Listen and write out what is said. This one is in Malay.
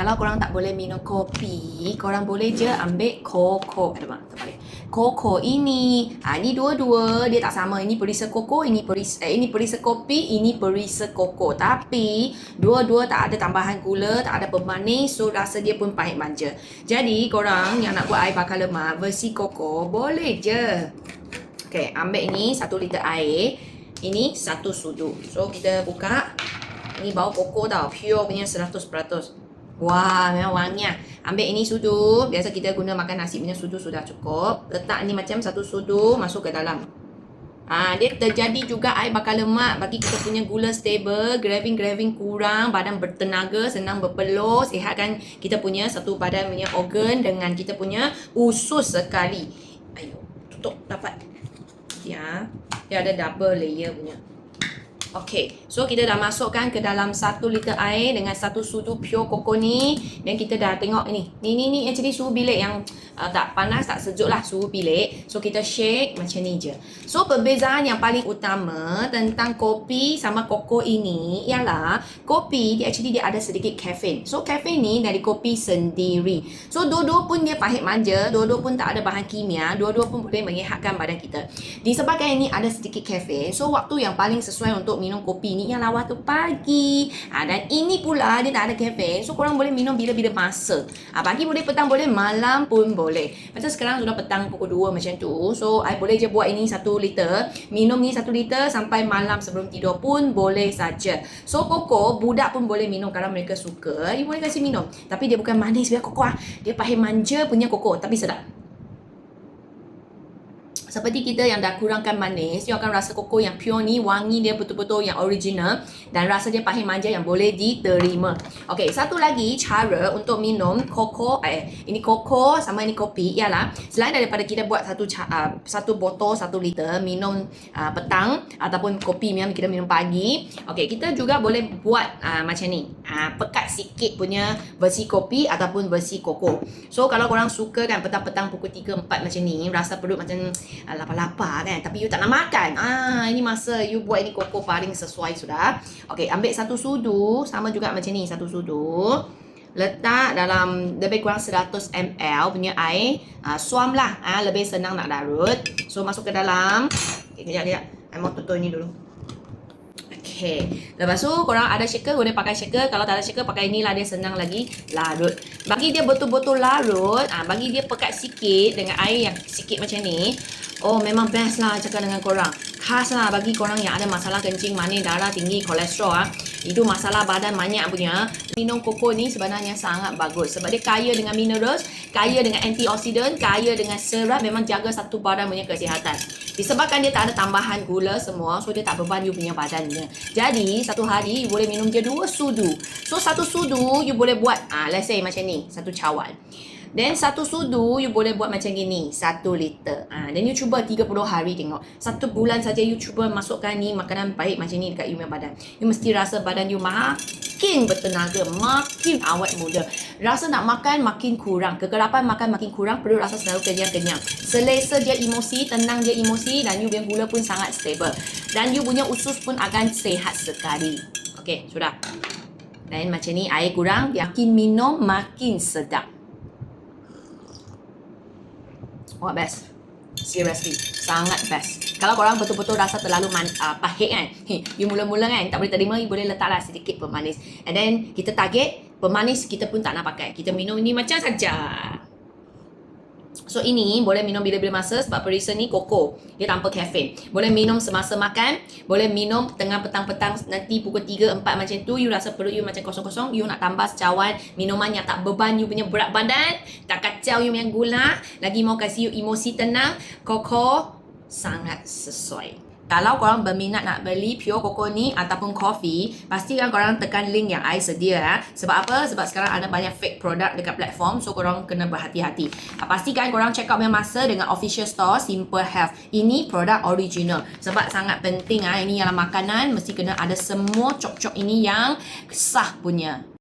Kalau korang tak boleh minum kopi, korang boleh je ambil koko. Alamak, terbalik. Koko ini. Ini dua-dua dia tak sama. Ini perisa koko, ini perisa kopi, ini perisa koko. Tapi dua-dua tak ada tambahan gula, tak ada pemanis, so rasa dia pun pahit manja. Jadi korang yang nak buat air bakar lemak versi koko, boleh je. Okey, ambil ini 1 liter air. Ini 1 sudu. So kita buka. Ini bau koko tau, pure punya 100%. Wah, memang wangi lah. Ambil ini sudu. Biasa kita guna makan nasi punya sudu sudah cukup. Letak ni macam 1 sudu masuk ke dalam. Dia terjadi juga air bakar lemak bagi kita punya gula stable, graving kurang, badan bertenaga, senang berpeluh, sihatkan kita punya satu badan punya organ dengan kita punya usus sekali. Ayo, tutup dapat. Ya, dia ada double layer punya. Okey, so kita dah masukkan ke dalam 1 liter air dengan 1 sudu pure koko ni. Dan kita dah tengok ni. Ni actually suhu bilik yang tak panas, tak sejuk lah suhu bilik. So kita shake macam ni je. So perbezaan yang paling utama tentang kopi sama koko ini ialah kopi dia actually dia ada sedikit caffeine. So caffeine ni dari kopi sendiri. So dua-dua pun dia pahit manja, dua-dua pun tak ada bahan kimia, dua-dua pun boleh menyihatkan badan kita. Disebabkan ini ada sedikit caffeine, so waktu yang paling sesuai untuk minum kopi ni ialah waktu pagi. Dan ini pula dia tak ada caffeine, so korang boleh minum bila-bila masa. Pagi boleh, petang boleh, malam pun boleh. Macam sekarang sudah petang pukul 2 macam tu. So I boleh je buat ini 1 liter. Minum ni 1 liter sampai malam sebelum tidur pun boleh saja. So koko budak pun boleh minum kalau mereka suka. You boleh kasih minum. Tapi dia bukan manis biar koko Dia pahit manja punya koko tapi sedap. Seperti kita yang dah kurangkan manis, you akan rasa koko yang pure ni, wangi dia betul-betul yang original dan rasa dia pahit manja yang boleh diterima. Okey, satu lagi cara untuk minum koko, ini koko sama ini kopi ialah selain daripada kita buat satu botol 1 liter minum petang ataupun kopi yang kita minum pagi. Okey, kita juga boleh buat macam ni. Pekat sikit punya versi kopi ataupun versi koko. So kalau korang suka kan petang-petang pukul 3 4 macam ni, rasa perut macam lapar-lapar kan, tapi you tak nak makan, ini masa you buat ini koko paling sesuai sudah. Okey, ambil 1 sudu, sama juga macam ni, 1 sudu, letak dalam lebih kurang 100 ml punya air, suam lah, lebih senang nak larut. So masuk ke dalam. Kejap, I mau tutup ini dulu. Okay. Lepas tu korang ada shaker, boleh pakai shaker. Kalau tak ada shaker, pakai inilah, dia senang lagi larut. Bagi dia betul-betul larut, bagi dia pekat sikit dengan air yang sikit macam ni. Oh, memang best lah cakap dengan korang. Khas lah bagi korang yang ada masalah kencing manis, darah tinggi, kolesterol. Itu masalah badan banyak punya. Minum koko ni sebenarnya sangat bagus. Sebab dia kaya dengan minerals, kaya dengan antioksidan, kaya dengan serat. Memang jaga satu badan punya kesihatan. Disebabkan dia tak ada tambahan gula semua, so dia tak beban you punya badannya. Jadi, satu hari you boleh minum je 2 sudu. So, 1 sudu you boleh buat, let's say macam ni, 1 cawan. Then 1 sudu you boleh buat macam gini, 1 liter. Dan you cuba 30 hari tengok. 1 bulan saja you cuba masukkan ni makanan baik macam ni dekat you punya badan. You mesti rasa badan you makin bertenaga, makin awet muda. Rasa nak makan makin kurang, kegelapan makan makin kurang, perut rasa selalu kenyang-kenyang. Selesa je emosi, tenang je emosi, dan you punya gula pun sangat stable. Dan you punya usus pun akan sihat sekali. Okey, sudah. Dan macam ni air kurang, makin minum makin sedap. Wah, best. Seriously, sangat best. Kalau korang betul-betul rasa terlalu pahit kan, you mula-mula kan tak boleh terima, you boleh letaklah sedikit pemanis. And then kita target pemanis kita pun tak nak pakai. Kita minum ini macam saja. So ini boleh minum bila-bila masa sebab perisa ni koko, dia tanpa caffeine. Boleh minum semasa makan, boleh minum tengah petang-petang nanti pukul 3 4 macam tu, you rasa perut you macam kosong-kosong, you nak tambah secawan minuman yang tak beban you punya berat badan, tak kacau you punya gula, lagi mau kasih you emosi tenang, koko sangat sesuai. Kalau korang berminat nak beli pure koko ni ataupun coffee, pastikan korang tekan link yang I sedia. Sebab apa? Sebab sekarang ada banyak fake product dekat platform, so korang kena berhati-hati. Pastikan korang check out punya masa dengan official store Simple Health. Ini produk original. Sebab sangat penting ini ialah makanan, mesti kena ada semua cok-cok ini yang sah punya.